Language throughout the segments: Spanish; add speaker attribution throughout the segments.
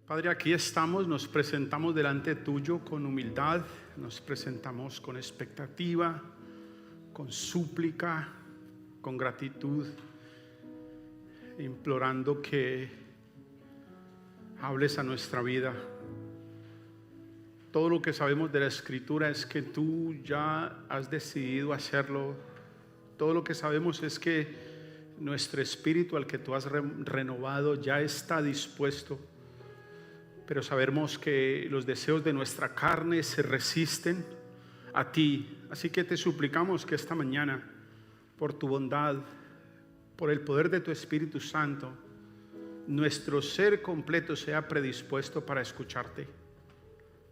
Speaker 1: Padre, aquí estamos, nos presentamos delante tuyo con humildad, nos presentamos con expectativa, con súplica, con gratitud, implorando que hables a nuestra vida. Todo lo que sabemos de la Escritura es que tú ya has decidido hacerlo. Todo lo que sabemos es que nuestro espíritu, al que tú has renovado, ya está dispuesto. Pero sabemos que los deseos de nuestra carne se resisten a ti. Así que te suplicamos que esta mañana, por tu bondad, por el poder de tu Espíritu Santo, nuestro ser completo sea predispuesto para escucharte,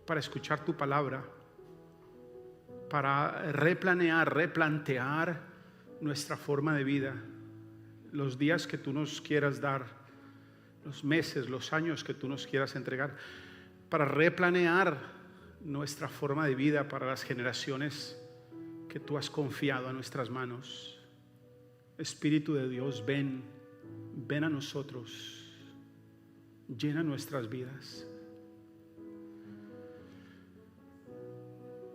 Speaker 1: para escuchar tu palabra, para replantear nuestra forma de vida, los días que tú nos quieras dar, los meses, los años que tú nos quieras entregar, para replanear nuestra forma de vida para las generaciones que tú has confiado a nuestras manos. Espíritu de Dios, ven a nosotros, llena nuestras vidas.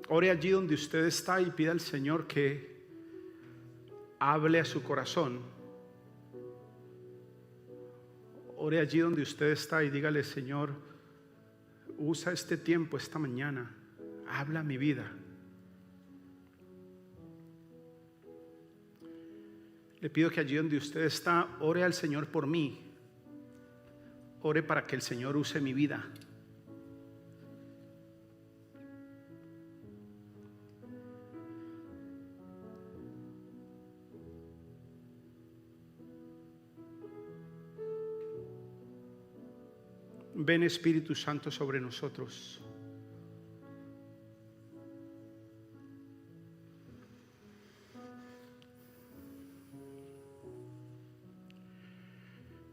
Speaker 1: Ore allí donde usted está y pida al Señor que hable a su corazón. Ore allí donde usted está y dígale: Señor, usa este tiempo, esta mañana, habla a mi vida. Le pido que allí donde usted está, ore al Señor por mí. Ore para que el Señor use mi vida. Ven, Espíritu Santo, sobre nosotros.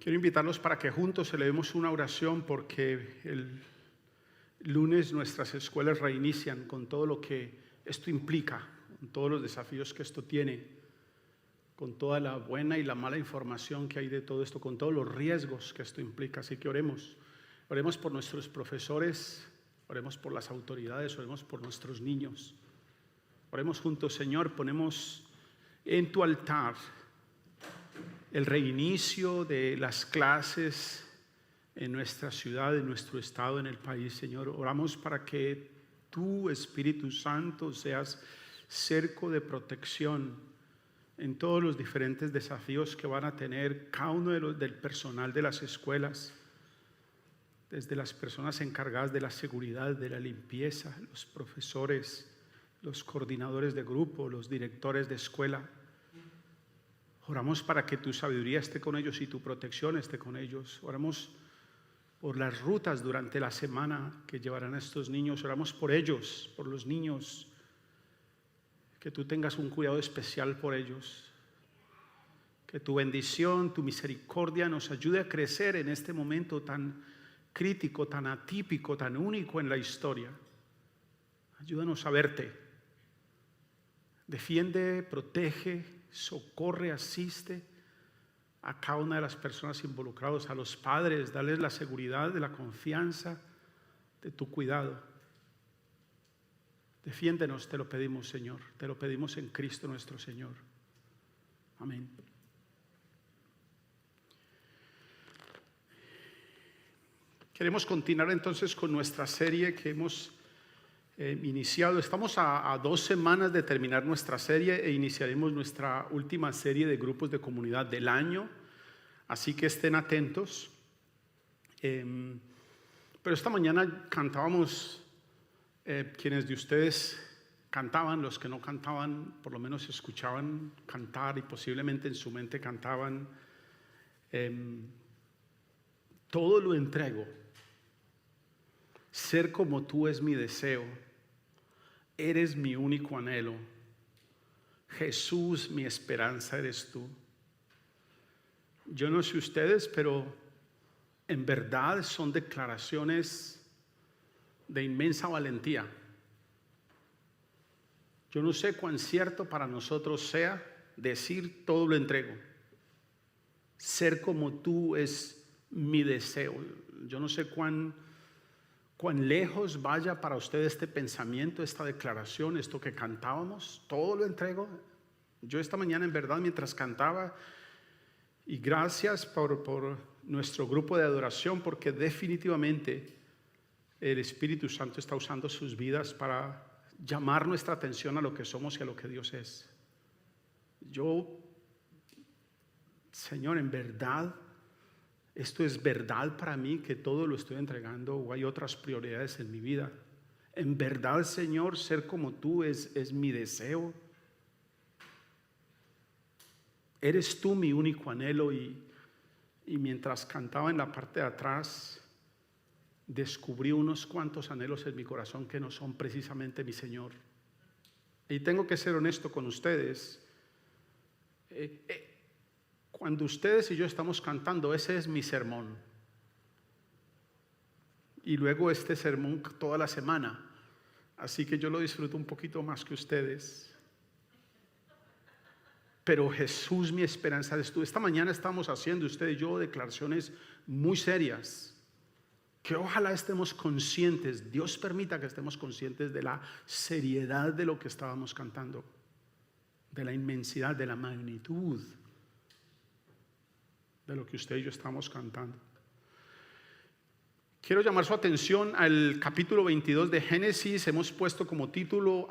Speaker 1: Quiero invitarlos para que juntos elevemos una oración, porque el lunes nuestras escuelas reinician con todo lo que esto implica, con todos los desafíos que esto tiene, con toda la buena y la mala información que hay de todo esto, con todos los riesgos que esto implica. Así que oremos por nuestros profesores, oremos por las autoridades, oremos por nuestros niños. Oremos juntos. Señor, ponemos en tu altar el reinicio de las clases en nuestra ciudad, en nuestro estado, en el país. Señor, oramos para que tú, Espíritu Santo, seas cerco de protección en todos los diferentes desafíos que van a tener cada uno del personal de las escuelas, desde las personas encargadas de la seguridad, de la limpieza, los profesores, los coordinadores de grupo, los directores de escuela. Oramos para que tu sabiduría esté con ellos y tu protección esté con ellos. Oramos por las rutas durante la semana que llevarán a estos niños. Oramos por ellos, por los niños, que tú tengas un cuidado especial por ellos. Que tu bendición, tu misericordia nos ayude a crecer en este momento tan crítico, tan atípico, tan único en la historia. Ayúdanos a verte. Defiende, protege, socorre, asiste a cada una de las personas involucradas, a los padres, dales la seguridad de la confianza de tu cuidado. Defiéndenos, te lo pedimos, Señor, te lo pedimos en Cristo nuestro Señor. Amén. Queremos continuar entonces con nuestra serie que hemos iniciado. Estamos a 2 semanas de terminar nuestra serie e iniciaremos nuestra última serie de grupos de comunidad del año. Así que estén atentos. Pero esta mañana cantábamos, quienes de ustedes cantaban, los que no cantaban, por lo menos escuchaban cantar y posiblemente en su mente cantaban: todo lo entrego. Ser como tú es mi deseo. Eres mi único anhelo. Jesús, mi esperanza eres tú. Yo no sé ustedes, pero en verdad son declaraciones de inmensa valentía. Yo no sé cuán cierto para nosotros sea decir todo lo entrego. Ser como tú es mi deseo. Yo no sé cuán lejos vaya para usted este pensamiento, esta declaración, esto que cantábamos. Todo lo entrego. Yo esta mañana en verdad mientras cantaba, y gracias por nuestro grupo de adoración, porque definitivamente el Espíritu Santo está usando sus vidas para llamar nuestra atención a lo que somos y a lo que Dios es. Señor, en verdad, esto es verdad para mí, que todo lo estoy entregando, o hay otras prioridades en mi vida. En verdad, Señor, ser como tú es mi deseo. Eres tú mi único anhelo. Y mientras cantaba en la parte de atrás, descubrí unos cuantos anhelos en mi corazón que no son precisamente mi Señor. Y tengo que ser honesto con ustedes. Cuando ustedes y yo estamos cantando, ese es mi sermón. Y luego este sermón toda la semana. Así que yo lo disfruto un poquito más que ustedes. Pero Jesús, mi esperanza de esto. Esta mañana estamos haciendo, usted y yo, declaraciones muy serias. Que ojalá estemos conscientes, Dios permita que estemos conscientes de la seriedad de lo que estábamos cantando. De la inmensidad, de la magnitud de lo que usted y yo estamos cantando. Quiero llamar su atención al capítulo 22 de Génesis. Hemos puesto como título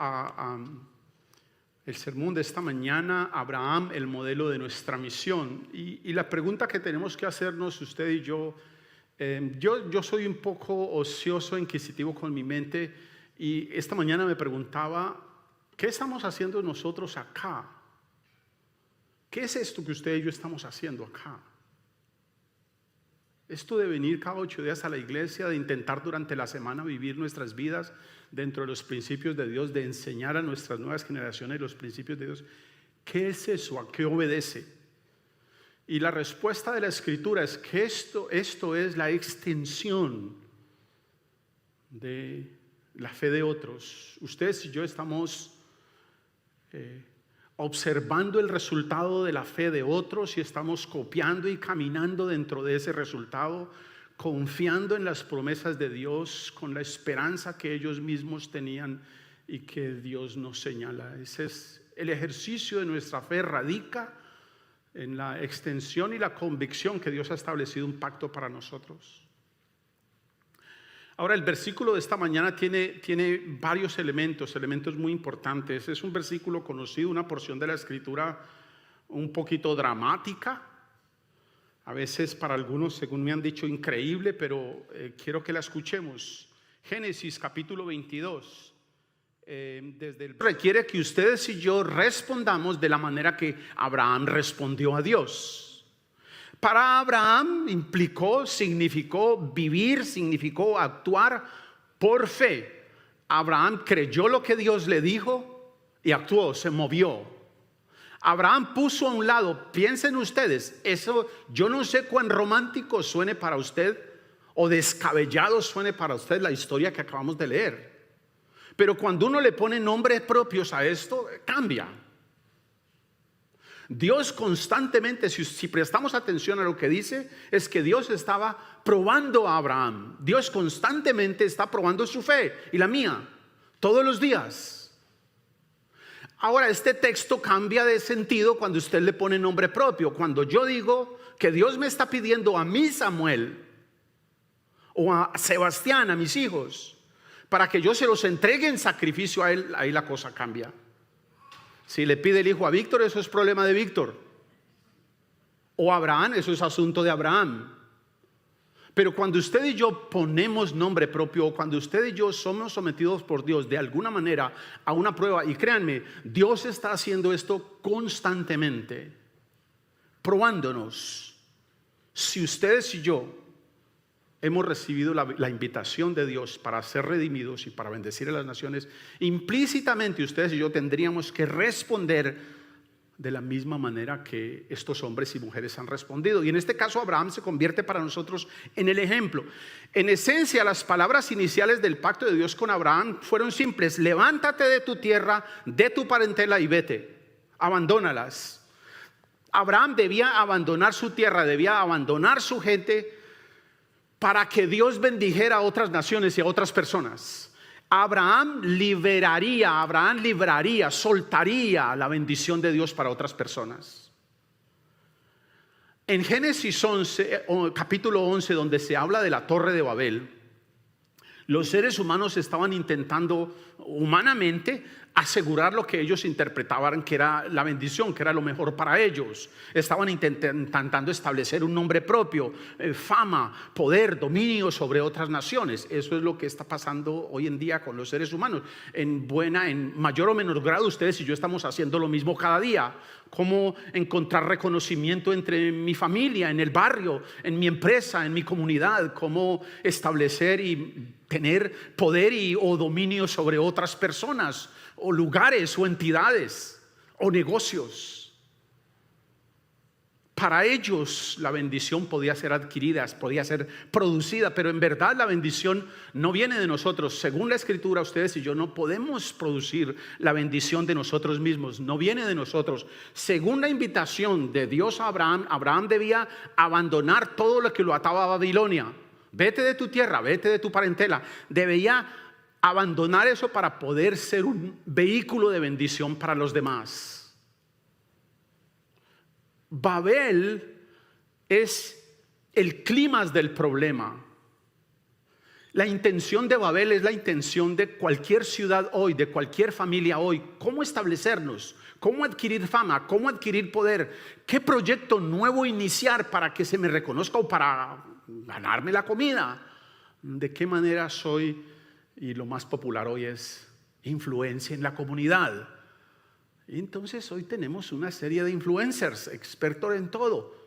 Speaker 1: el sermón de esta mañana, Abraham, el modelo de nuestra misión. Y la pregunta que tenemos que hacernos usted y yo soy un poco ocioso, inquisitivo con mi mente, y esta mañana me preguntaba, ¿qué estamos haciendo nosotros acá? ¿Qué es esto que usted y yo estamos haciendo acá? Esto de venir cada 8 días a la iglesia, de intentar durante la semana vivir nuestras vidas dentro de los principios de Dios, de enseñar a nuestras nuevas generaciones los principios de Dios. ¿Qué es eso? ¿A qué obedece? Y la respuesta de la Escritura es que esto es la extensión de la fe de otros. Ustedes y yo estamos observando el resultado de la fe de otros y estamos copiando y caminando dentro de ese resultado, confiando en las promesas de Dios, con la esperanza que ellos mismos tenían y que Dios nos señala. Ese es el ejercicio de nuestra fe, radica en la extensión y la convicción que Dios ha establecido un pacto para nosotros. Ahora, el versículo de esta mañana tiene varios elementos muy importantes. Es un versículo conocido, una porción de la Escritura un poquito dramática, a veces para algunos, según me han dicho, increíble, pero quiero que la escuchemos. Génesis capítulo 22. Requiere que ustedes y yo respondamos de la manera que Abraham respondió a Dios. Para Abraham significó vivir, significó actuar por fe. Abraham creyó lo que Dios le dijo y actuó, se movió. Abraham puso a un lado, piensen ustedes, eso yo no sé cuán romántico suene para usted o descabellado suene para usted la historia que acabamos de leer. Pero cuando uno le pone nombres propios a esto, cambia. Dios constantemente, si prestamos atención a lo que dice, es que Dios estaba probando a Abraham. Dios constantemente está probando su fe y la mía, todos los días. Ahora, este texto cambia de sentido cuando usted le pone nombre propio. Cuando yo digo que Dios me está pidiendo a mí, Samuel, o a Sebastián, a mis hijos, para que yo se los entregue en sacrificio a él, ahí la cosa cambia. Si le pide el hijo a Víctor, eso es problema de Víctor. O a Abraham, eso es asunto de Abraham. Pero cuando usted y yo ponemos nombre propio, cuando usted y yo somos sometidos por Dios de alguna manera a una prueba, y créanme, Dios está haciendo esto constantemente, probándonos. Si ustedes y yo hemos recibido la invitación de Dios para ser redimidos y para bendecir a las naciones, implícitamente ustedes y yo tendríamos que responder de la misma manera que estos hombres y mujeres han respondido. Y en este caso Abraham se convierte para nosotros en el ejemplo. En esencia, las palabras iniciales del pacto de Dios con Abraham fueron simples: levántate de tu tierra, de tu parentela y vete, abandónalas. Abraham debía abandonar su tierra, debía abandonar su gente, para que Dios bendijera a otras naciones y a otras personas. Abraham libraría, soltaría la bendición de Dios para otras personas. En Génesis 11, capítulo 11, donde se habla de la Torre de Babel, los seres humanos estaban intentando humanamente asegurar lo que ellos interpretaban que era la bendición, que era lo mejor para ellos. Estaban intentando establecer un nombre propio, fama, poder, dominio sobre otras naciones. Eso es lo que está pasando hoy en día con los seres humanos. En mayor o menor grado, ustedes y yo estamos haciendo lo mismo cada día. Cómo encontrar reconocimiento entre mi familia, en el barrio, en mi empresa, en mi comunidad. Cómo establecer y tener poder o dominio sobre otras personas, o lugares, o entidades, o negocios. Para ellos la bendición podía ser adquirida, podía ser producida, pero en verdad la bendición no viene de nosotros. Según la Escritura, ustedes y yo no podemos producir la bendición de nosotros mismos, no viene de nosotros. Según la invitación de Dios a Abraham, Abraham debía abandonar todo lo que lo ataba a Babilonia. Vete de tu tierra, vete de tu parentela. Debía abandonar eso para poder ser un vehículo de bendición para los demás. Babel es el clímax del problema. La intención de Babel es la intención de cualquier ciudad hoy, de cualquier familia hoy. ¿Cómo establecernos? ¿Cómo adquirir fama? ¿Cómo adquirir poder? ¿Qué proyecto nuevo iniciar para que se me reconozca o para ganarme la comida? ¿De qué manera soy? Y lo más popular hoy es influencia en la comunidad. Entonces hoy tenemos una serie de influencers, expertos en todo.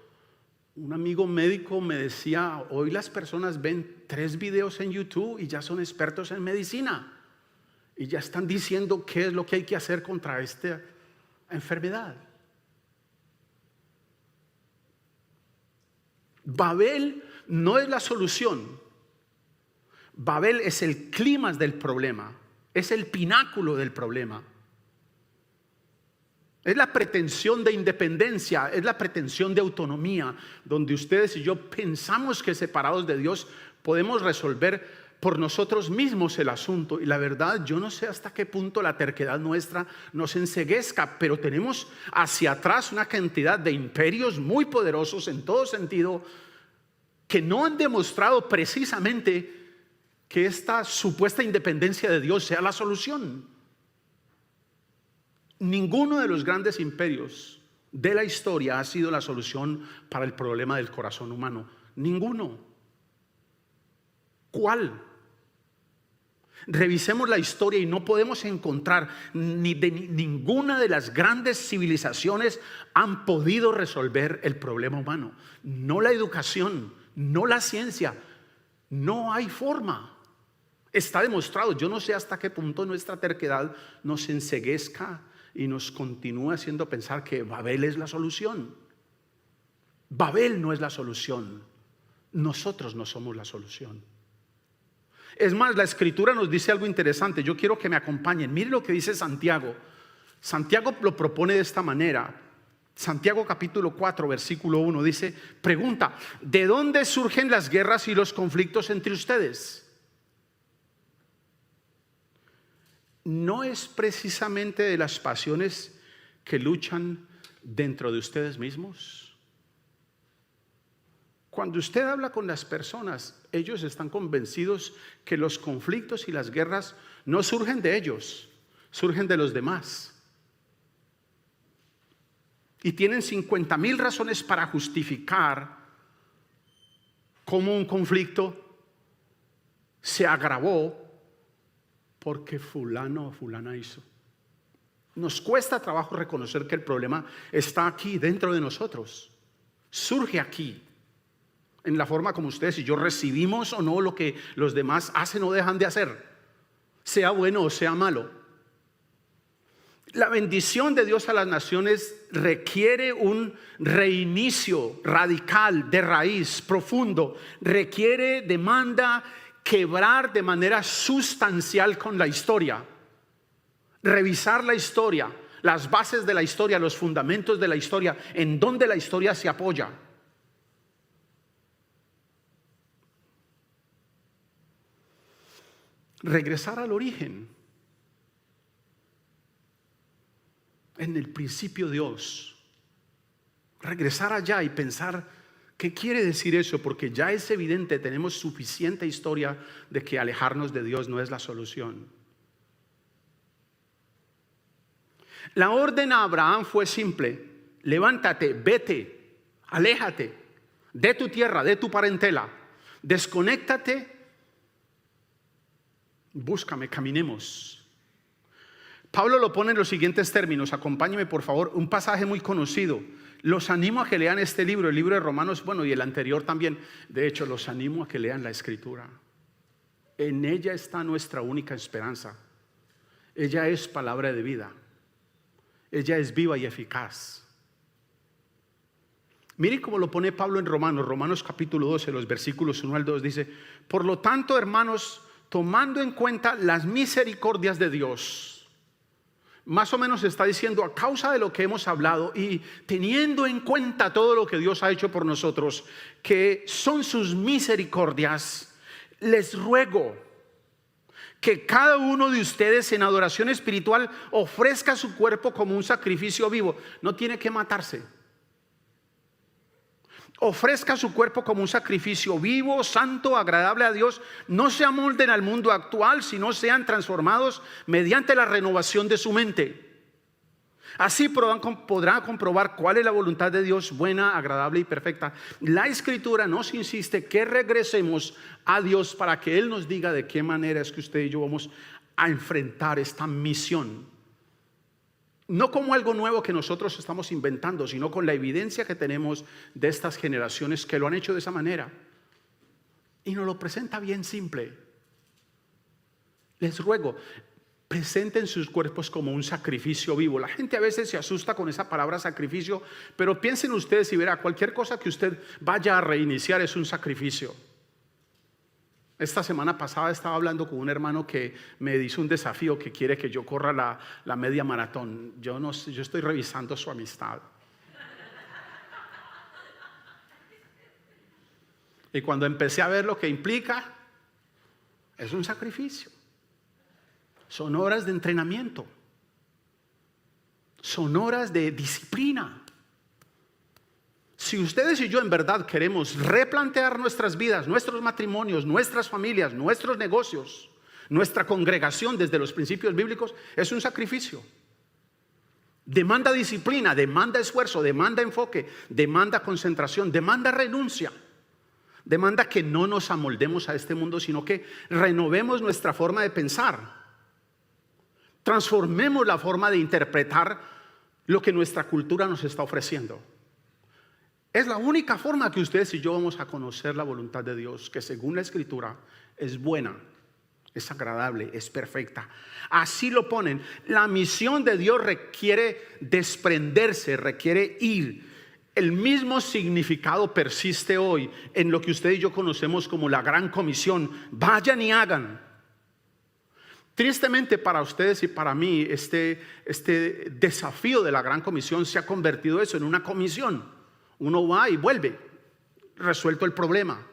Speaker 1: Un amigo médico me decía, hoy las personas ven 3 videos en YouTube y ya son expertos en medicina. Y ya están diciendo qué es lo que hay que hacer contra esta enfermedad. Babel no es la solución. Babel es el clímax del problema, es el pináculo del problema. Es la pretensión de independencia, es la pretensión de autonomía, donde ustedes y yo pensamos que separados de Dios podemos resolver por nosotros mismos el asunto. Y la verdad, yo no sé hasta qué punto la terquedad nuestra nos enceguezca, pero tenemos hacia atrás una cantidad de imperios muy poderosos en todo sentido que no han demostrado precisamente que esta supuesta independencia de Dios sea la solución. Ninguno de los grandes imperios de la historia ha sido la solución para el problema del corazón humano. Ninguno. ¿Cuál? Revisemos la historia y no podemos encontrar ninguna de las grandes civilizaciones han podido resolver el problema humano. No la educación, no la ciencia, no hay forma. Está demostrado. Yo no sé hasta qué punto nuestra terquedad nos enceguezca y nos continúa haciendo pensar que Babel es la solución. Babel no es la solución. Nosotros no somos la solución. Es más, la Escritura nos dice algo interesante. Yo quiero que me acompañen. Miren lo que dice Santiago. Santiago lo propone de esta manera. Santiago capítulo 4 versículo 1 dice, pregunta, ¿de dónde surgen las guerras y los conflictos entre ustedes? ¿No es precisamente de las pasiones que luchan dentro de ustedes mismos? Cuando usted habla con las personas, ellos están convencidos que los conflictos y las guerras no surgen de ellos, surgen de los demás. Y tienen 50,000 razones para justificar cómo un conflicto se agravó porque fulano o fulana hizo. Nos cuesta trabajo reconocer que el problema está aquí dentro de nosotros. Surge aquí, en la forma como ustedes y yo recibimos o no lo que los demás hacen o dejan de hacer, sea bueno o sea malo. La bendición de Dios a las naciones requiere un reinicio radical, de raíz, profundo. Demanda quebrar de manera sustancial con la historia. Revisar la historia, las bases de la historia, los fundamentos de la historia, en donde la historia se apoya. regresar al origen. En el principio Dios. Regresar allá y pensar, ¿qué quiere decir eso? Porque ya es evidente, tenemos suficiente historia de que alejarnos de Dios no es la solución. La orden a Abraham fue simple: levántate, vete, aléjate de tu tierra, de tu parentela, desconéctate, búscame, caminemos. Pablo lo pone en los siguientes términos, acompáñeme por favor, un pasaje muy conocido. Los animo a que lean este libro, el libro de Romanos, bueno, y el anterior también. De hecho, los animo a que lean la Escritura. En ella está nuestra única esperanza. Ella es palabra de vida. Ella es viva y eficaz. Mire cómo lo pone Pablo en Romanos capítulo 12, los versículos 1 al 2, dice: por lo tanto, hermanos, tomando en cuenta las misericordias de Dios. Más o menos está diciendo, a causa de lo que hemos hablado y teniendo en cuenta todo lo que Dios ha hecho por nosotros, que son sus misericordias, les ruego que cada uno de ustedes en adoración espiritual ofrezca su cuerpo como un sacrificio vivo. No tiene que matarse. Ofrezca su cuerpo como un sacrificio vivo, santo, agradable a Dios. No se amolden al mundo actual, sino sean transformados mediante la renovación de su mente. Así podrán comprobar cuál es la voluntad de Dios, buena, agradable y perfecta. La Escritura nos insiste que regresemos a Dios para que Él nos diga de qué manera es que usted y yo vamos a enfrentar esta misión. No como algo nuevo que nosotros estamos inventando, sino con la evidencia que tenemos de estas generaciones que lo han hecho de esa manera. Y nos lo presenta bien simple. Les ruego, presenten sus cuerpos como un sacrificio vivo. La gente a veces se asusta con esa palabra sacrificio, pero piensen ustedes y verá, cualquier cosa que usted vaya a reiniciar es un sacrificio. Esta semana pasada estaba hablando con un hermano que me hizo un desafío, que quiere que yo corra la media maratón. Yo estoy revisando su amistad. Y cuando empecé a ver lo que implica, es un sacrificio. Son horas de entrenamiento. Son horas de disciplina. Si ustedes y yo en verdad queremos replantear nuestras vidas, nuestros matrimonios, nuestras familias, nuestros negocios, nuestra congregación desde los principios bíblicos, es un sacrificio. Demanda disciplina, demanda esfuerzo, demanda enfoque, demanda concentración, demanda renuncia. Demanda que no nos amoldemos a este mundo, sino que renovemos nuestra forma de pensar. Transformemos la forma de interpretar lo que nuestra cultura nos está ofreciendo. Es la única forma que ustedes y yo vamos a conocer la voluntad de Dios, que según la Escritura es buena, es agradable, es perfecta. Así lo ponen. La misión de Dios requiere desprenderse, requiere ir. El mismo significado persiste hoy en lo que usted y yo conocemos como la Gran Comisión. Vayan y hagan. Tristemente para ustedes y para mí, este desafío de la Gran Comisión se ha convertido eso en una comisión. Uno va y vuelve, resuelto el problema.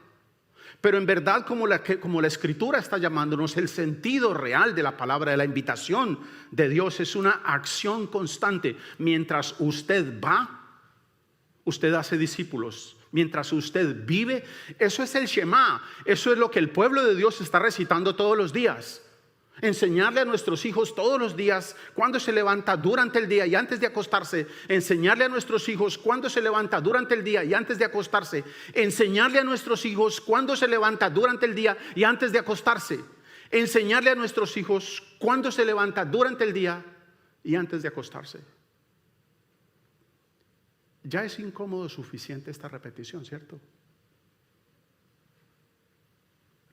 Speaker 1: Pero en verdad, como la Escritura está llamándonos, el sentido real de la palabra, de la invitación de Dios, es una acción constante. Mientras usted va, usted hace discípulos. Mientras usted vive, eso es el Shema. Eso es lo que el pueblo de Dios está recitando todos los días. Enseñarle a nuestros hijos todos los días, cuando se levanta, durante el día y antes de acostarse. Enseñarle a nuestros hijos cuando se levanta, durante el día y antes de acostarse. Enseñarle a nuestros hijos cuando se levanta, durante el día y antes de acostarse. Enseñarle a nuestros hijos cuando se levanta, durante el día y antes de acostarse. Ya es incómodo suficiente esta repetición, ¿cierto?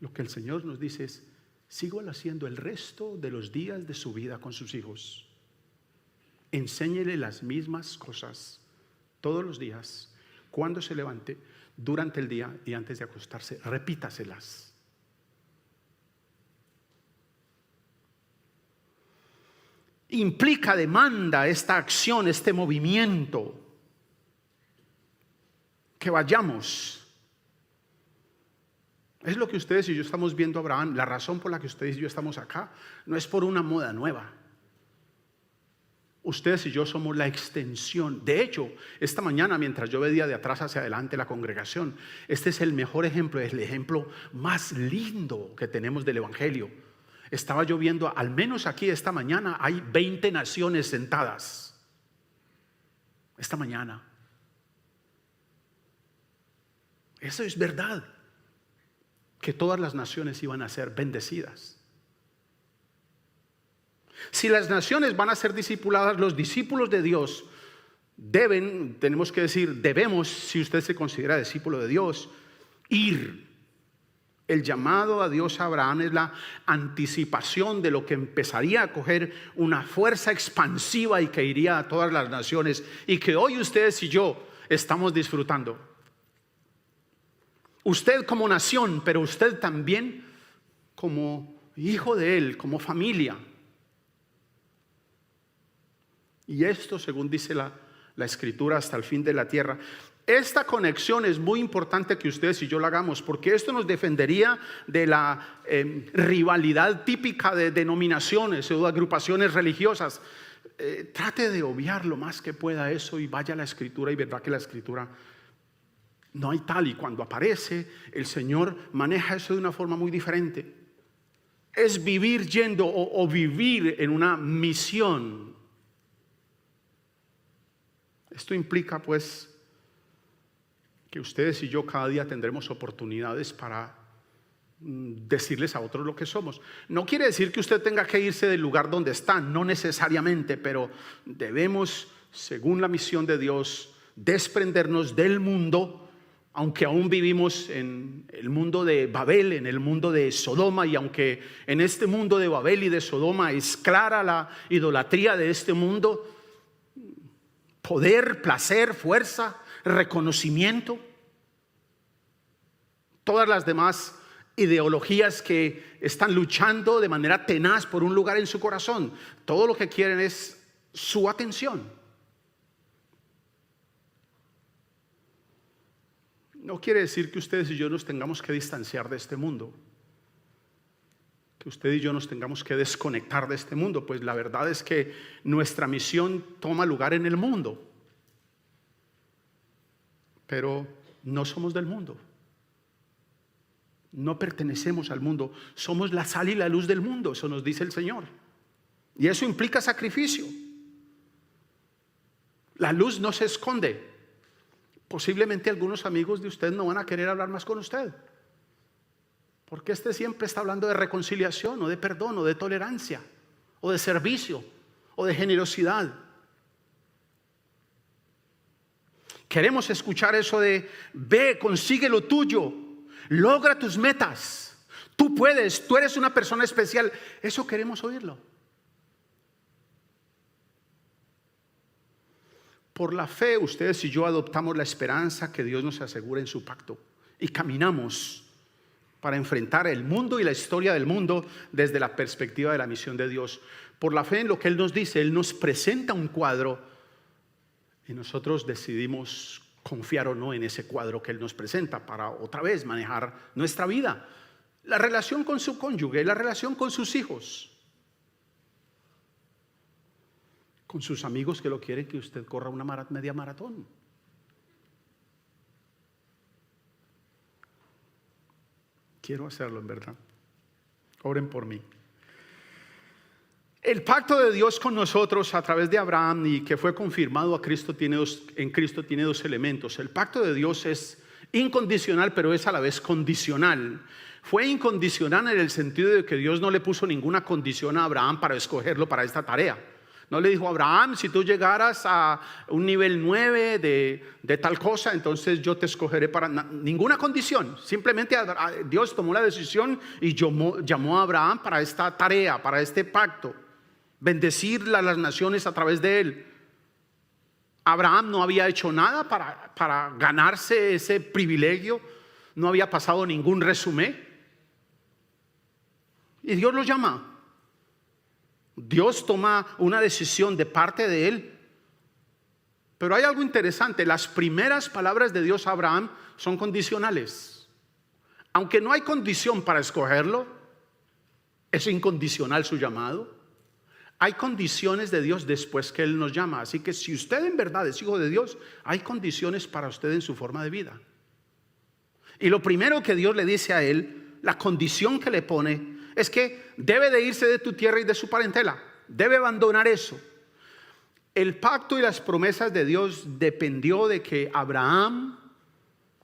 Speaker 1: Lo que el Señor nos dice es: síguelo haciendo el resto de los días de su vida con sus hijos. Enséñele las mismas cosas todos los días, cuando se levante, durante el día y antes de acostarse. Repítaselas. Implica, demanda esta acción, este movimiento. Que vayamos. Es lo que ustedes y yo estamos viendo a Abraham. La razón por la que ustedes y yo estamos acá no es por una moda nueva. Ustedes y yo somos la extensión. De hecho, esta mañana, mientras yo veía de atrás hacia adelante la congregación, este es el mejor ejemplo, es el ejemplo más lindo que tenemos del Evangelio. Estaba yo viendo, al menos aquí esta mañana, hay 20 naciones sentadas. Esta mañana. Eso es verdad. Que todas las naciones iban a ser bendecidas. Si las naciones van a ser discipuladas, los discípulos de Dios tenemos que decir, debemos, si usted se considera discípulo de Dios, ir. El llamado a Dios a Abraham es la anticipación de lo que empezaría a coger una fuerza expansiva y que iría a todas las naciones y que hoy ustedes y yo estamos disfrutando. Usted como nación, pero usted también como hijo de Él, como familia. Y esto, según dice la Escritura, hasta el fin de la tierra. Esta conexión es muy importante que ustedes y yo la hagamos, porque esto nos defendería de la rivalidad típica de denominaciones o de agrupaciones religiosas. Trate de obviar lo más que pueda eso y vaya a la Escritura y verá que la Escritura no hay tal. Y cuando aparece, el Señor maneja eso de una forma muy diferente. Es vivir yendo o vivir en una misión. Esto implica pues que ustedes y yo cada día tendremos oportunidades para decirles a otros lo que somos. No quiere decir que usted tenga que irse del lugar donde está, no necesariamente, pero debemos, según la misión de Dios, desprendernos del mundo, aunque aún vivimos en el mundo de Babel, en el mundo de Sodoma, y aunque en este mundo de Babel y de Sodoma es clara la idolatría de este mundo, poder, placer, fuerza, reconocimiento, todas las demás ideologías que están luchando de manera tenaz por un lugar en su corazón, todo lo que quieren es su atención. No quiere decir que ustedes y yo nos tengamos que distanciar de este mundo, que usted y yo nos tengamos que desconectar de este mundo, pues la verdad es que nuestra misión toma lugar en el mundo. Pero no somos del mundo. No pertenecemos al mundo. Somos la sal y la luz del mundo, eso nos dice el Señor. Y eso implica sacrificio. La luz no se esconde. Posiblemente algunos amigos de usted no van a querer hablar más con usted, porque este siempre está hablando de reconciliación o de perdón o de tolerancia o de servicio o de generosidad. Queremos escuchar eso de ve, consigue lo tuyo, logra tus metas, tú puedes, tú eres una persona especial. Eso queremos oírlo. Por la fe, ustedes y yo adoptamos la esperanza que Dios nos asegura en su pacto y caminamos para enfrentar el mundo y la historia del mundo desde la perspectiva de la misión de Dios. Por la fe en lo que Él nos dice, Él nos presenta un cuadro y nosotros decidimos confiar o no en ese cuadro que Él nos presenta para otra vez manejar nuestra vida, la relación con su cónyuge, la relación con sus hijos, con sus amigos que lo quieren que usted corra una media maratón. Quiero hacerlo en verdad. Oren por mí. El pacto de Dios con nosotros a través de Abraham y que fue confirmado en Cristo tiene dos elementos. El pacto de Dios es incondicional, pero es a la vez condicional. Fue incondicional en el sentido de que Dios no le puso ninguna condición a Abraham para escogerlo para esta tarea. No le dijo a Abraham, si tú llegaras a un nivel 9 de tal cosa, entonces yo te escogeré para ninguna condición. Simplemente Dios tomó la decisión y llamó a Abraham para esta tarea, para este pacto. Bendecir a las naciones a través de él. Abraham no había hecho nada para ganarse ese privilegio. No había pasado ningún resumen. Y Dios lo llama. Dios toma una decisión de parte de él. Pero hay algo interesante. Las primeras palabras de Dios a Abraham son condicionales. Aunque no hay condición para escogerlo, es incondicional su llamado. Hay condiciones de Dios después que Él nos llama. Así que si usted en verdad es hijo de Dios, hay condiciones para usted en su forma de vida. Y lo primero que Dios le dice a él, la condición que le pone, es que debe de irse de tu tierra y de su parentela. Debe abandonar eso. El pacto y las promesas de Dios dependió de que Abraham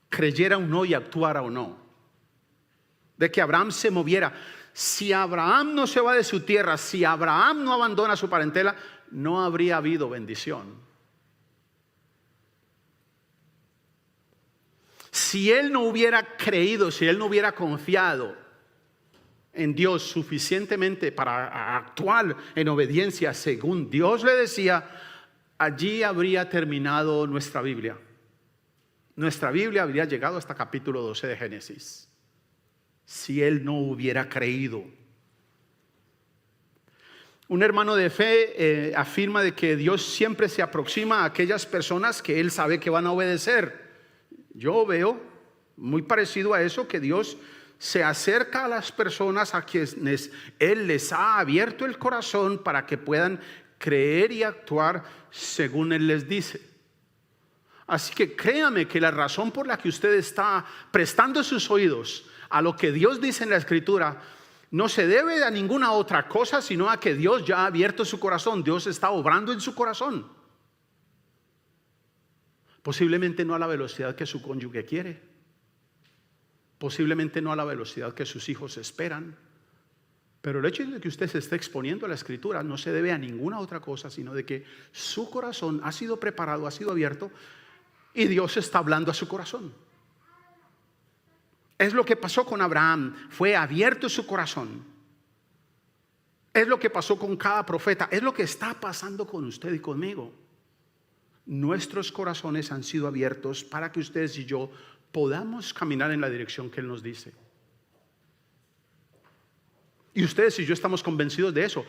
Speaker 1: creyera o no y actuara o no. De que Abraham se moviera. Si Abraham no se va de su tierra, si Abraham no abandona su parentela, no habría habido bendición. Si él no hubiera creído, si él no hubiera confiado en Dios suficientemente para actuar en obediencia según Dios le decía, allí habría terminado nuestra Biblia. Nuestra Biblia habría llegado hasta capítulo 12 de Génesis. Si él no hubiera creído. Un hermano de fe afirma de que Dios siempre se aproxima a aquellas personas que él sabe que van a obedecer. Yo veo muy parecido a eso, que Dios se acerca a las personas a quienes Él les ha abierto el corazón para que puedan creer y actuar según Él les dice. Así que créame que la razón por la que usted está prestando sus oídos a lo que Dios dice en la Escritura no se debe a ninguna otra cosa, sino a que Dios ya ha abierto su corazón. Dios está obrando en su corazón. Posiblemente no a la velocidad que su cónyuge quiere. Posiblemente no a la velocidad que sus hijos esperan. Pero el hecho de que usted se esté exponiendo a la Escritura no se debe a ninguna otra cosa, sino de que su corazón ha sido preparado, ha sido abierto y Dios está hablando a su corazón. Es lo que pasó con Abraham, fue abierto su corazón. Es lo que pasó con cada profeta, es lo que está pasando con usted y conmigo. Nuestros corazones han sido abiertos para que ustedes y yo podamos caminar en la dirección que Él nos dice. Y ustedes y yo estamos convencidos de eso.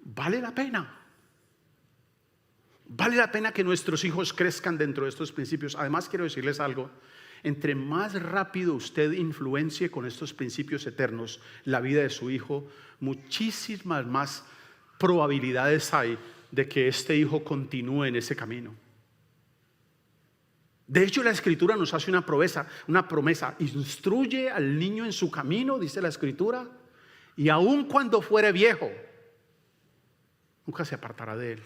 Speaker 1: Vale la pena. Vale la pena que nuestros hijos crezcan dentro de estos principios. Además, quiero decirles algo. Entre más rápido usted influencie con estos principios eternos la vida de su hijo, muchísimas más probabilidades hay de que este hijo continúe en ese camino. De hecho, la Escritura nos hace una promesa. Instruye al niño en su camino, dice la Escritura, y aun cuando fuere viejo, nunca se apartará de él.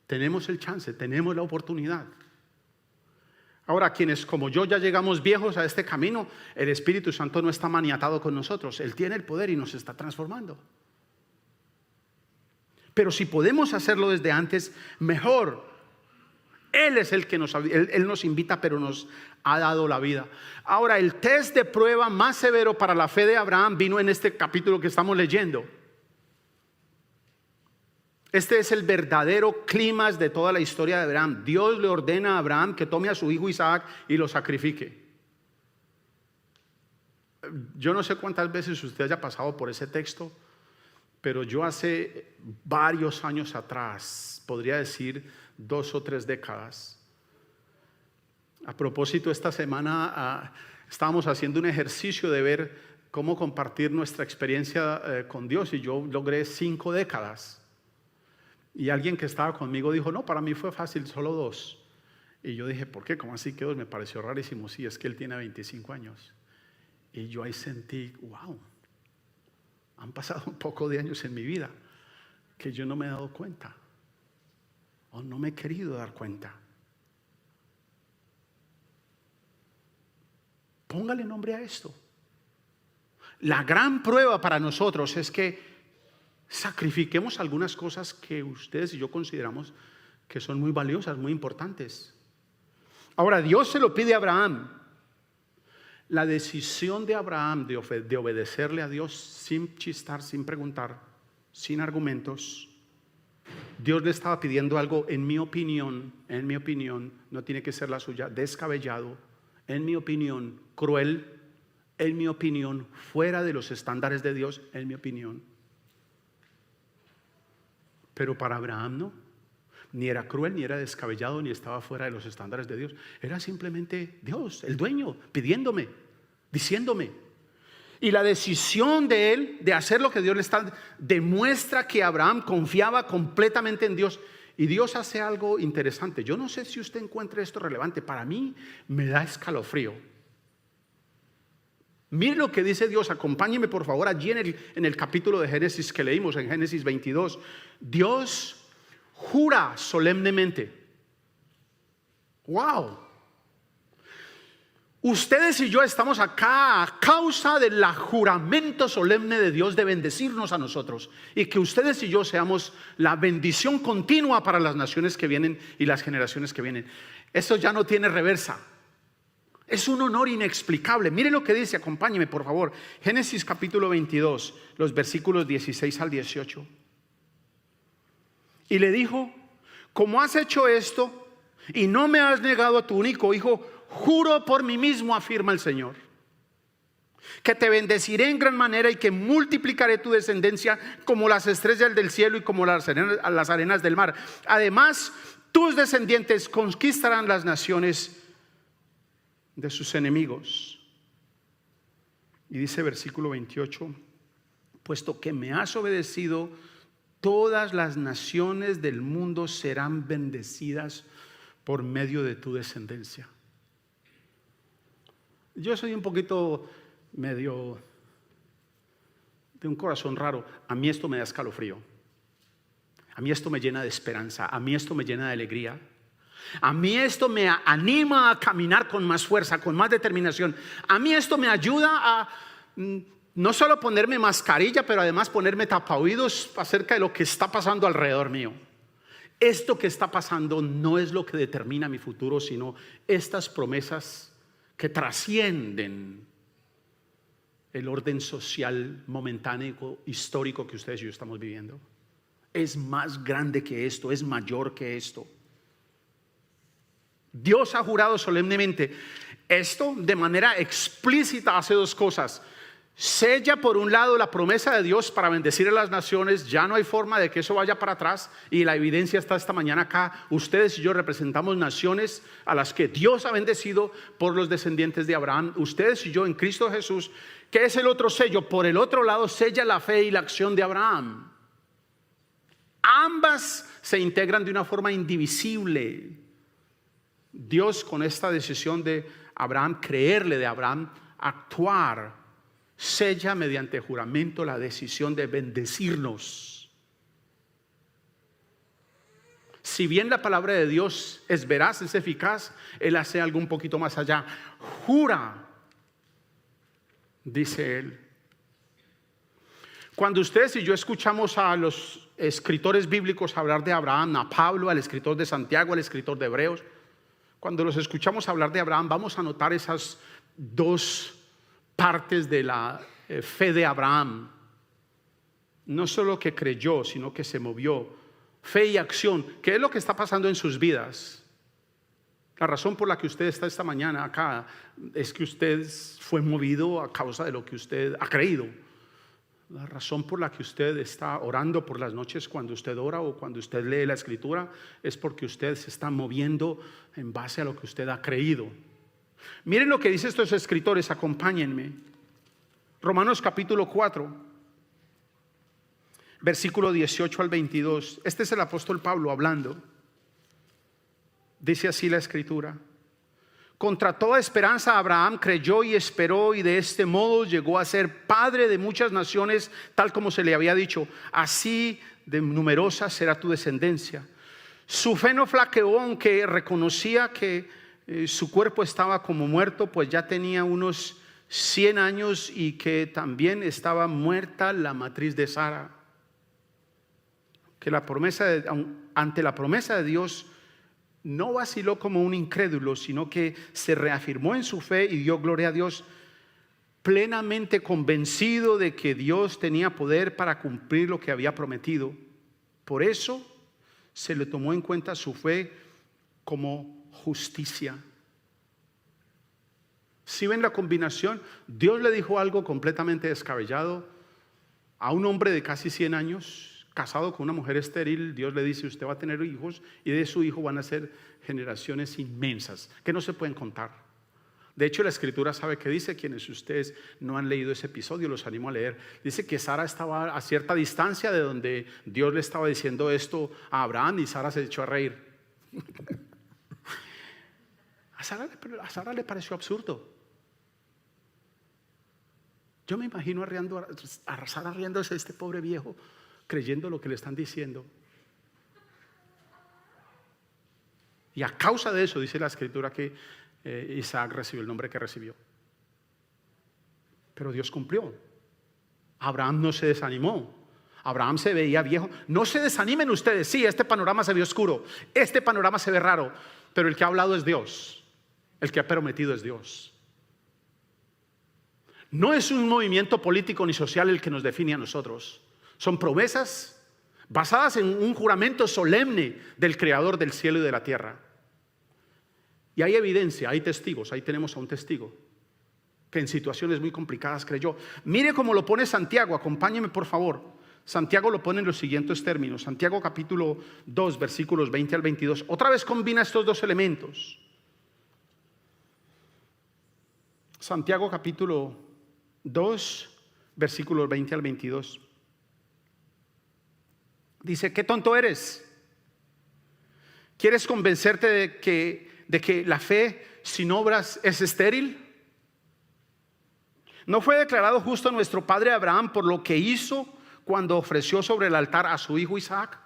Speaker 1: Tenemos el chance, tenemos la oportunidad. Ahora, quienes como yo ya llegamos viejos a este camino, el Espíritu Santo no está maniatado con nosotros. Él tiene el poder y nos está transformando. Pero si podemos hacerlo desde antes, mejor. Él es el que Él nos invita, pero nos ha dado la vida. Ahora, el test de prueba más severo para la fe de Abraham vino en este capítulo que estamos leyendo. Este es el verdadero clímax de toda la historia de Abraham. Dios le ordena a Abraham que tome a su hijo Isaac y lo sacrifique. Yo no sé cuántas veces usted haya pasado por ese texto, pero yo hace varios años atrás, podría decir 2 o 3 décadas. A propósito, esta semana estábamos haciendo un ejercicio de ver cómo compartir nuestra experiencia con Dios y yo logré 5 décadas. Y alguien que estaba conmigo dijo, no, para mí fue fácil, solo 2. Y yo dije, ¿por qué? ¿Cómo así que 2? Me pareció rarísimo. Sí, es que él tiene 25 años. Y yo ahí sentí, wow, han pasado un poco de años en mi vida que yo no me he dado cuenta. O no me he querido dar cuenta. Póngale nombre a esto. La gran prueba para nosotros es que sacrifiquemos algunas cosas que ustedes y yo consideramos que son muy valiosas, muy importantes. Ahora, Dios se lo pide a Abraham. La decisión de Abraham de obedecerle a Dios sin chistar, sin preguntar, sin argumentos. Dios le estaba pidiendo algo, en mi opinión, no tiene que ser la suya, descabellado, en mi opinión, cruel, en mi opinión, fuera de los estándares de Dios, en mi opinión. Pero para Abraham no, ni era cruel, ni era descabellado, ni estaba fuera de los estándares de Dios. Era simplemente Dios, el dueño, pidiéndome. diciéndome. Y la decisión de él de hacer lo que Dios le está demuestra que Abraham confiaba completamente en Dios. Y Dios hace algo interesante. Yo no sé si usted encuentra esto relevante. Para mí me da escalofrío. Mire lo que dice Dios. Acompáñeme por favor allí en el capítulo de Génesis que leímos, en Génesis 22. Dios jura solemnemente. ¡Wow! Ustedes y yo estamos acá a causa del juramento solemne de Dios de bendecirnos a nosotros y que ustedes y yo seamos la bendición continua para las naciones que vienen y las generaciones que vienen. Eso ya no tiene reversa. Es un honor inexplicable. Mire lo que dice, acompáñeme por favor. Génesis capítulo 22, los versículos 16 al 18. Y le dijo: como has hecho esto y no me has negado a tu único hijo, juro por mí mismo, afirma el Señor, que te bendeciré en gran manera y que multiplicaré tu descendencia como las estrellas del cielo y como las arenas del mar. Además, tus descendientes conquistarán las naciones de sus enemigos. Y dice versículo 28: puesto que me has obedecido, todas las naciones del mundo serán bendecidas por medio de tu descendencia. Yo soy un poquito medio de un corazón raro. A mí esto me da escalofrío. A mí esto me llena de esperanza. A mí esto me llena de alegría. A mí esto me anima a caminar con más fuerza, con más determinación. A mí esto me ayuda a no solo ponerme mascarilla, pero además ponerme tapaoídos acerca de lo que está pasando alrededor mío. Esto que está pasando no es lo que determina mi futuro, sino estas promesas que trascienden el orden social momentáneo, histórico que ustedes y yo estamos viviendo. Es más grande que esto, es mayor que esto. Dios ha jurado solemnemente. Esto de manera explícita hace dos cosas. Sella por un lado la promesa de Dios para bendecir a las naciones. Ya no hay forma de que eso vaya para atrás, y la evidencia está esta mañana acá. Ustedes y yo representamos naciones a las que Dios ha bendecido por los descendientes de Abraham. Ustedes y yo en Cristo Jesús. ¿Qué es el otro sello? Por el otro lado sella la fe y la acción de Abraham. Ambas se integran de una forma indivisible. Dios, con esta decisión de Abraham, creerle, de Abraham actuar, sella mediante juramento la decisión de bendecirnos. Si bien la palabra de Dios es veraz, es eficaz, Él hace algo un poquito más allá. Jura, dice Él. Cuando ustedes y yo escuchamos a los escritores bíblicos hablar de Abraham, a Pablo, al escritor de Santiago, al escritor de Hebreos, cuando los escuchamos hablar de Abraham, vamos a notar esas dos partes de la fe de Abraham. No solo que creyó, sino que se movió. Fe y acción. ¿Qué es lo que está pasando en sus vidas? La razón por la que usted está esta mañana acá es que usted fue movido a causa de lo que usted ha creído. La razón por la que usted está orando por las noches cuando usted ora o cuando usted lee la escritura es porque usted se está moviendo en base a lo que usted ha creído. Miren lo que dicen estos escritores, acompáñenme. Romanos capítulo 4, versículo 18 al 22. Este es el apóstol Pablo hablando. Dice así la escritura: contra toda esperanza Abraham creyó y esperó, y de este modo llegó a ser padre de muchas naciones, tal como se le había dicho: así de numerosa será tu descendencia. Su fe no flaqueó, aunque reconocía que su cuerpo estaba como muerto, pues ya tenía unos 100 años, y que también estaba muerta la matriz de Sara. Que ante la promesa de Dios no vaciló como un incrédulo, sino que se reafirmó en su fe y dio gloria a Dios, plenamente convencido de que Dios tenía poder para cumplir lo que había prometido. Por eso se le tomó en cuenta su fe como justicia. Si ven la combinación, Dios le dijo algo completamente descabellado a un hombre de casi 100 años, casado con una mujer estéril. Dios le dice: usted va a tener hijos, y de su hijo van a ser generaciones inmensas que no se pueden contar. De hecho, la Escritura sabe que dice, quienes ustedes no han leído ese episodio, los animo a leer. Dice que Sara estaba a cierta distancia de donde Dios le estaba diciendo esto a Abraham y Sara se echó a reír. A Sara le pareció absurdo. Yo me imagino a Sara riéndose de este pobre viejo, creyendo lo que le están diciendo. Y a causa de eso dice la Escritura que Isaac recibió el nombre que recibió. Pero Dios cumplió. Abraham no se desanimó. Abraham se veía viejo. No se desanimen ustedes. Sí, este panorama se ve oscuro, este panorama se ve raro, pero el que ha hablado es Dios. El que ha prometido es Dios. No es un movimiento político ni social el que nos define a nosotros. Son promesas basadas en un juramento solemne del Creador del cielo y de la tierra. Y hay evidencia, hay testigos. Ahí tenemos a un testigo que en situaciones muy complicadas creyó. Mire cómo lo pone Santiago, acompáñeme por favor. Santiago lo pone en los siguientes términos. Santiago capítulo 2, versículos 20 al 22. Otra vez combina estos dos elementos. Santiago capítulo 2, versículos 20 al 22. Dice: ¿qué tonto eres? ¿Quieres convencerte de que la fe sin obras es estéril? ¿No fue declarado justo nuestro padre Abraham por lo que hizo cuando ofreció sobre el altar a su hijo Isaac?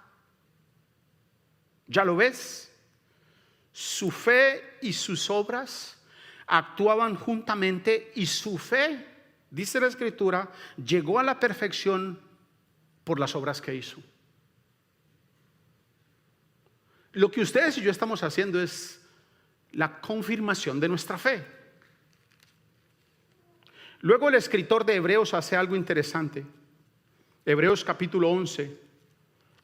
Speaker 1: ¿Ya lo ves? Su fe y sus obras actuaban juntamente, y su fe, dice la Escritura, llegó a la perfección por las obras que hizo. Lo que ustedes y yo estamos haciendo es la confirmación de nuestra fe. Luego el escritor de Hebreos hace algo interesante. Hebreos capítulo 11,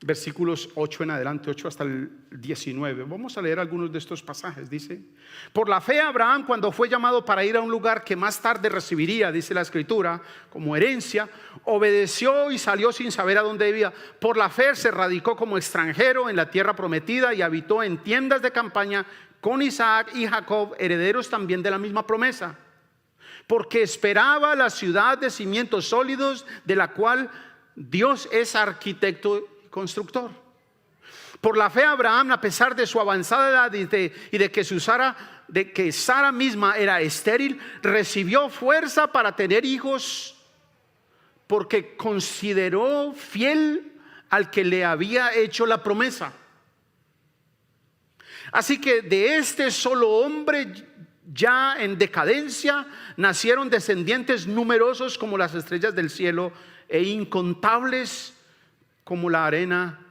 Speaker 1: versículos 8 en adelante, 8 hasta el 19. Vamos a leer algunos de estos pasajes. Dice: por la fe Abraham, cuando fue llamado para ir a un lugar que más tarde recibiría, dice la Escritura, como herencia, obedeció y salió sin saber a dónde iba. Por la fe se radicó como extranjero en la tierra prometida y habitó en tiendas de campaña con Isaac y Jacob, herederos también de la misma promesa, porque esperaba la ciudad de cimientos sólidos, de la cual Dios es arquitecto y constructor. Por la fe Abraham, a pesar de su avanzada edad y de que Sara misma era estéril, recibió fuerza para tener hijos, porque consideró fiel al que le había hecho la promesa. Así que de este solo hombre, ya en decadencia, nacieron descendientes numerosos como las estrellas del cielo e incontables como la arena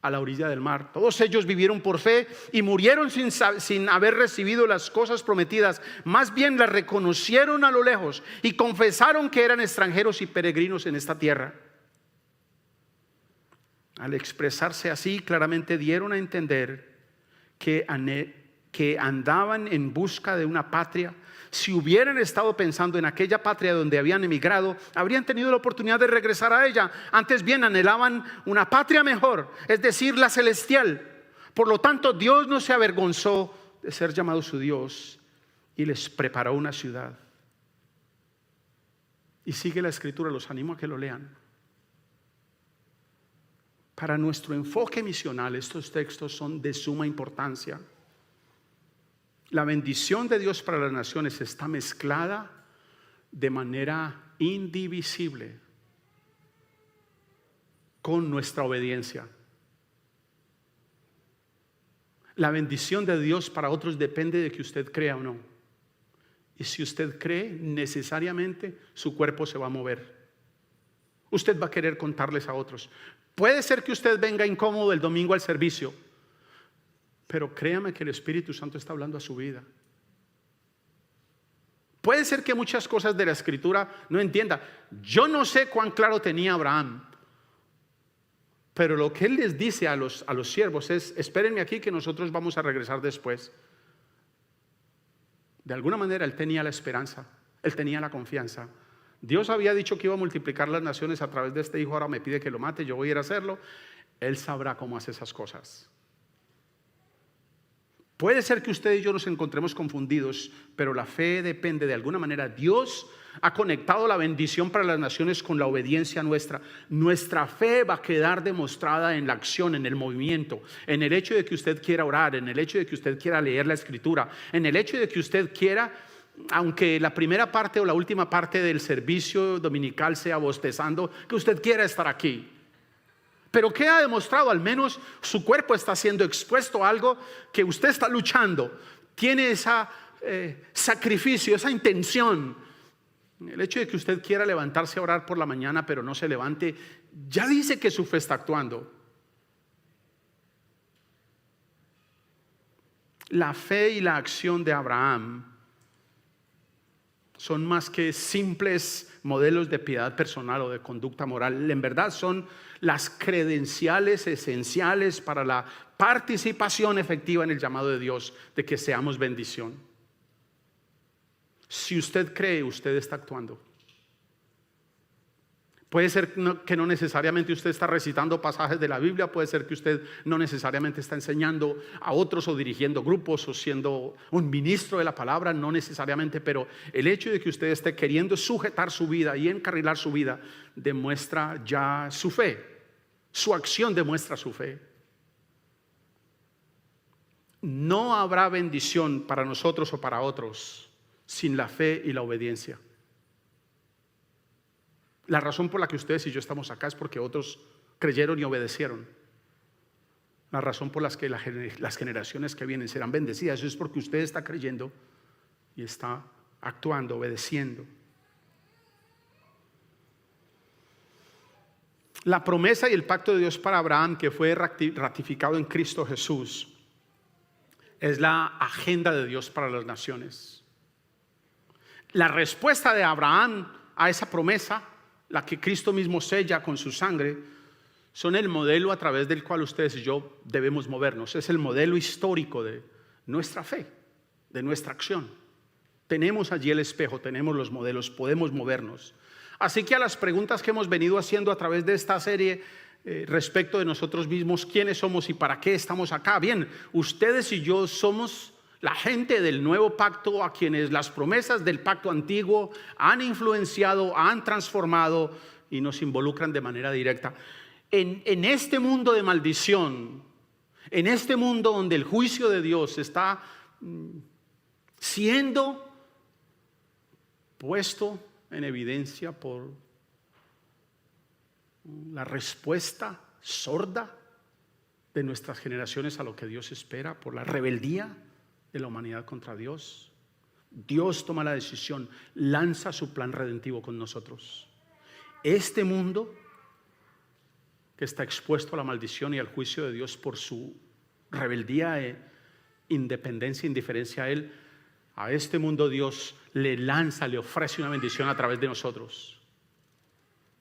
Speaker 1: a la orilla del mar. Todos ellos vivieron por fe y murieron sin haber recibido las cosas prometidas. Más bien las reconocieron a lo lejos y confesaron que eran extranjeros y peregrinos en esta tierra. Al expresarse así, claramente dieron a entender que andaban en busca de una patria. Si hubieran estado pensando en aquella patria donde habían emigrado, habrían tenido la oportunidad de regresar a ella. Antes bien anhelaban una patria mejor, es decir, la celestial. Por lo tanto, Dios no se avergonzó de ser llamado su Dios y les preparó una ciudad. Y sigue la Escritura, los animo a que lo lean. Para nuestro enfoque misional, estos textos son de suma importancia. La bendición de Dios para las naciones está mezclada de manera indivisible con nuestra obediencia. La bendición de Dios para otros depende de que usted crea o no. Y si usted cree, necesariamente su cuerpo se va a mover. Usted va a querer contarles a otros. Puede ser que usted venga incómodo el domingo al servicio, pero créame que el Espíritu Santo está hablando a su vida. Puede ser que muchas cosas de la Escritura no entienda. Yo no sé cuán claro tenía Abraham, pero lo que él les dice a los siervos es: espérenme aquí que nosotros vamos a regresar después. De alguna manera él tenía la esperanza, él tenía la confianza. Dios había dicho que iba a multiplicar las naciones a través de este hijo. Ahora me pide que lo mate, yo voy a ir a hacerlo. Él sabrá cómo hace esas cosas. Puede ser que usted y yo nos encontremos confundidos, pero la fe depende de alguna manera. Dios ha conectado la bendición para las naciones con la obediencia nuestra. Nuestra fe va a quedar demostrada en la acción, en el movimiento, en el hecho de que usted quiera orar, en el hecho de que usted quiera leer la Escritura, en el hecho de que usted quiera, aunque la primera parte o la última parte del servicio dominical sea bostezando, que usted quiera estar aquí. Pero ¿qué ha demostrado? Al menos su cuerpo está siendo expuesto a algo que usted está luchando. Tiene ese sacrificio, esa intención. El hecho de que usted quiera levantarse a orar por la mañana pero no se levante, ya dice que su fe está actuando. La fe y la acción de Abraham son más que simples modelos de piedad personal o de conducta moral. En verdad son las credenciales esenciales para la participación efectiva en el llamado de Dios de que seamos bendición. Si usted cree, usted está actuando. Puede ser que no necesariamente usted está recitando pasajes de la Biblia, puede ser que usted no necesariamente está enseñando a otros o dirigiendo grupos o siendo un ministro de la palabra, no necesariamente, pero el hecho de que usted esté queriendo sujetar su vida y encarrilar su vida demuestra ya su fe. Su acción demuestra su fe. No habrá bendición para nosotros o para otros sin la fe y la obediencia. La razón por la que ustedes y yo estamos acá es porque otros creyeron y obedecieron. La razón por la que las generaciones que vienen serán bendecidas es porque usted está creyendo y está actuando, obedeciendo. La promesa y el pacto de Dios para Abraham, que fue ratificado en Cristo Jesús, es la agenda de Dios para las naciones. La respuesta de Abraham a esa promesa, la que Cristo mismo sella con su sangre, son el modelo a través del cual ustedes y yo debemos movernos. Es el modelo histórico de nuestra fe, de nuestra acción. Tenemos allí el espejo, tenemos los modelos, podemos movernos. Así que a las preguntas que hemos venido haciendo a través de esta serie respecto de nosotros mismos, quiénes somos y para qué estamos acá. Bien, ustedes y yo somos la gente del nuevo pacto a quienes las promesas del pacto antiguo han influenciado, han transformado y nos involucran de manera directa. En este mundo de maldición, en este mundo donde el juicio de Dios está siendo puesto en evidencia por la respuesta sorda de nuestras generaciones a lo que Dios espera, por la rebeldía de la humanidad contra Dios, Dios toma la decisión, lanza su plan redentivo con nosotros. Este mundo que está expuesto a la maldición y al juicio de Dios por su rebeldía e independencia, indiferencia a Él, a este mundo Dios le lanza, le ofrece una bendición a través de nosotros.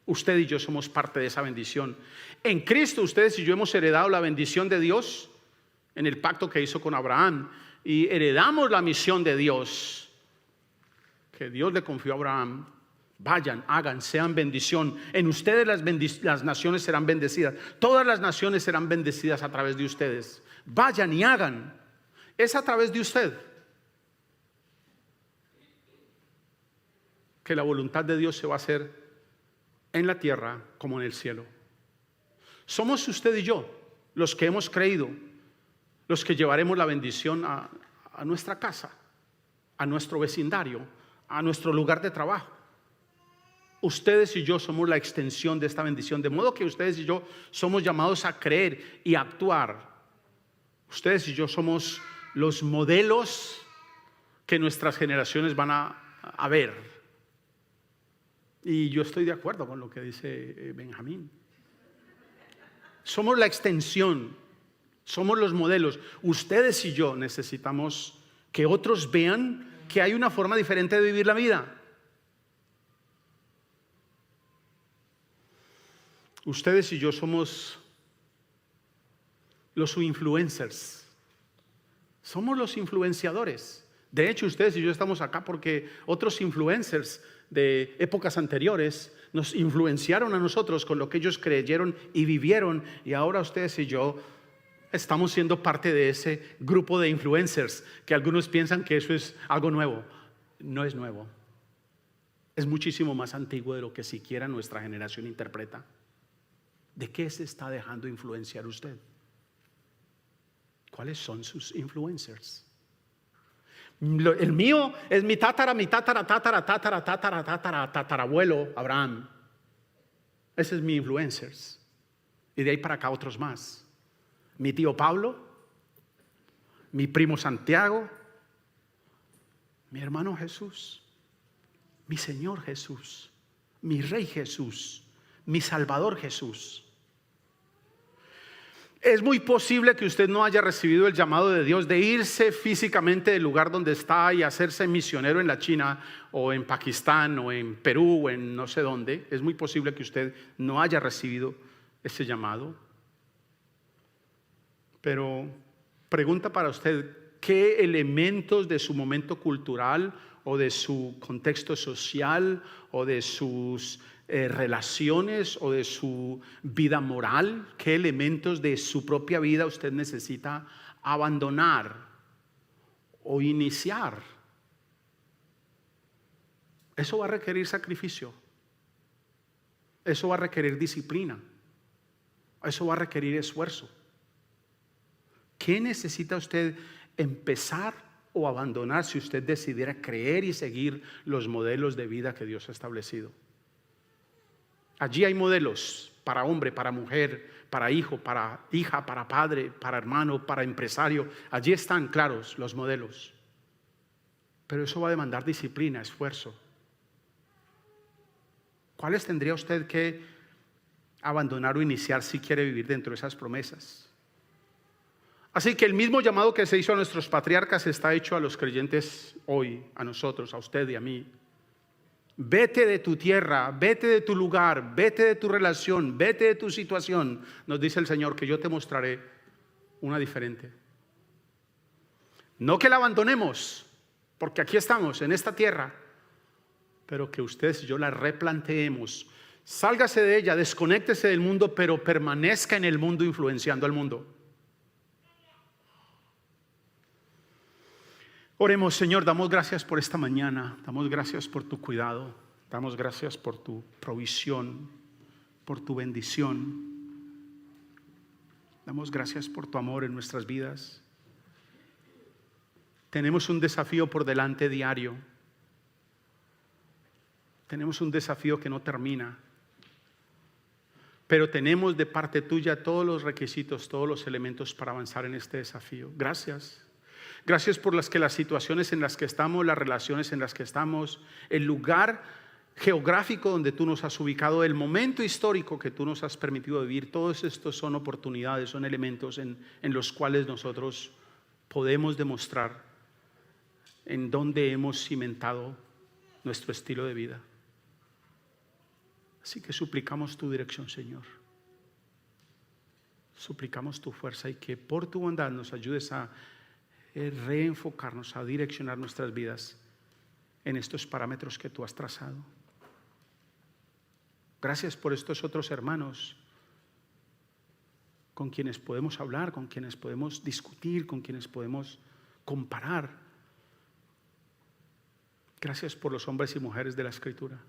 Speaker 1: Usted y yo somos parte de esa bendición. En Cristo ustedes y yo hemos heredado la bendición de Dios en el pacto que hizo con Abraham. Y heredamos la misión de Dios que Dios le confió a Abraham. Vayan, hagan, sean bendición. En ustedes las naciones serán bendecidas. Todas las naciones serán bendecidas a través de ustedes. Vayan y hagan. Es a través de usted que la voluntad de Dios se va a hacer en la tierra como en el cielo. Somos usted y yo los que hemos creído, los que llevaremos la bendición a nuestra casa, a nuestro vecindario, a nuestro lugar de trabajo. Ustedes y yo somos la extensión de esta bendición, de modo que ustedes y yo somos llamados a creer y a actuar. Ustedes y yo somos los modelos que nuestras generaciones van a ver. Y yo estoy de acuerdo con lo que dice Benjamín. Somos la extensión, somos los modelos. Ustedes y yo necesitamos que otros vean que hay una forma diferente de vivir la vida. Ustedes y yo somos los influencers. Somos los influenciadores. De hecho, ustedes y yo estamos acá porque otros influencers de épocas anteriores nos influenciaron a nosotros con lo que ellos creyeron y vivieron, y ahora ustedes y yo estamos siendo parte de ese grupo de influencers que algunos piensan que eso es algo nuevo. No es nuevo. Es muchísimo más antiguo de lo que siquiera nuestra generación interpreta. ¿De qué se está dejando influenciar usted? ¿Cuáles son sus influencers? El mío es mi tatarabuelo Abraham. Ese es mi influencers. Y de ahí para acá otros más. Mi tío Pablo, mi primo Santiago, mi hermano Jesús, mi Señor Jesús, mi Rey Jesús, mi Salvador Jesús. Es muy posible que usted no haya recibido el llamado de Dios de irse físicamente del lugar donde está y hacerse misionero en la China o en Pakistán o en Perú o en no sé dónde. Es muy posible que usted no haya recibido ese llamado. Pero pregunta para usted, ¿qué elementos de su momento cultural o de su contexto social o de sus relaciones o de su vida moral, qué elementos de su propia vida usted necesita abandonar o iniciar? Eso va a requerir sacrificio, eso va a requerir disciplina, eso va a requerir esfuerzo. ¿Qué necesita usted empezar o abandonar si usted decidiera creer y seguir los modelos de vida que Dios ha establecido? Allí hay modelos para hombre, para mujer, para hijo, para hija, para padre, para hermano, para empresario. Allí están claros los modelos. Pero eso va a demandar disciplina, esfuerzo. ¿Cuáles tendría usted que abandonar o iniciar si quiere vivir dentro de esas promesas? Así que el mismo llamado que se hizo a nuestros patriarcas está hecho a los creyentes hoy, a nosotros, a usted y a mí. Vete de tu tierra, vete de tu lugar, vete de tu relación, vete de tu situación. Nos dice el Señor que yo te mostraré una diferente. No que la abandonemos, porque aquí estamos, en esta tierra, pero que ustedes y yo la replanteemos. Sálgase de ella, desconéctese del mundo, pero permanezca en el mundo influenciando al mundo. Oremos. Señor, damos gracias por esta mañana, damos gracias por tu cuidado, damos gracias por tu provisión, por tu bendición. Damos gracias por tu amor en nuestras vidas. Tenemos un desafío por delante diario. Tenemos un desafío que no termina. Pero tenemos de parte tuya todos los requisitos, todos los elementos para avanzar en este desafío. Gracias. Gracias por las situaciones en las que estamos, las relaciones en las que estamos, el lugar geográfico donde tú nos has ubicado, el momento histórico que tú nos has permitido vivir. Todos estos son oportunidades, son elementos en los cuales nosotros podemos demostrar en dónde hemos cimentado nuestro estilo de vida. Así que suplicamos tu dirección, Señor. Suplicamos tu fuerza y que por tu bondad nos ayudes a reenfocarnos, a direccionar nuestras vidas en estos parámetros que tú has trazado. Gracias por estos otros hermanos con quienes podemos hablar, con quienes podemos discutir, con quienes podemos comparar. Gracias por los hombres y mujeres de la Escritura.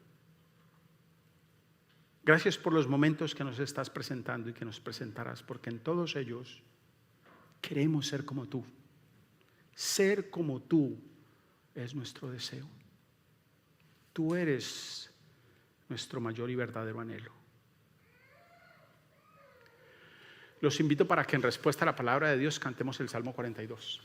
Speaker 1: Gracias por los momentos que nos estás presentando y que nos presentarás, porque en todos ellos queremos ser como tú. Ser como tú es nuestro deseo. Tú eres nuestro mayor y verdadero anhelo. Los invito para que en respuesta a la palabra de Dios cantemos el Salmo 42.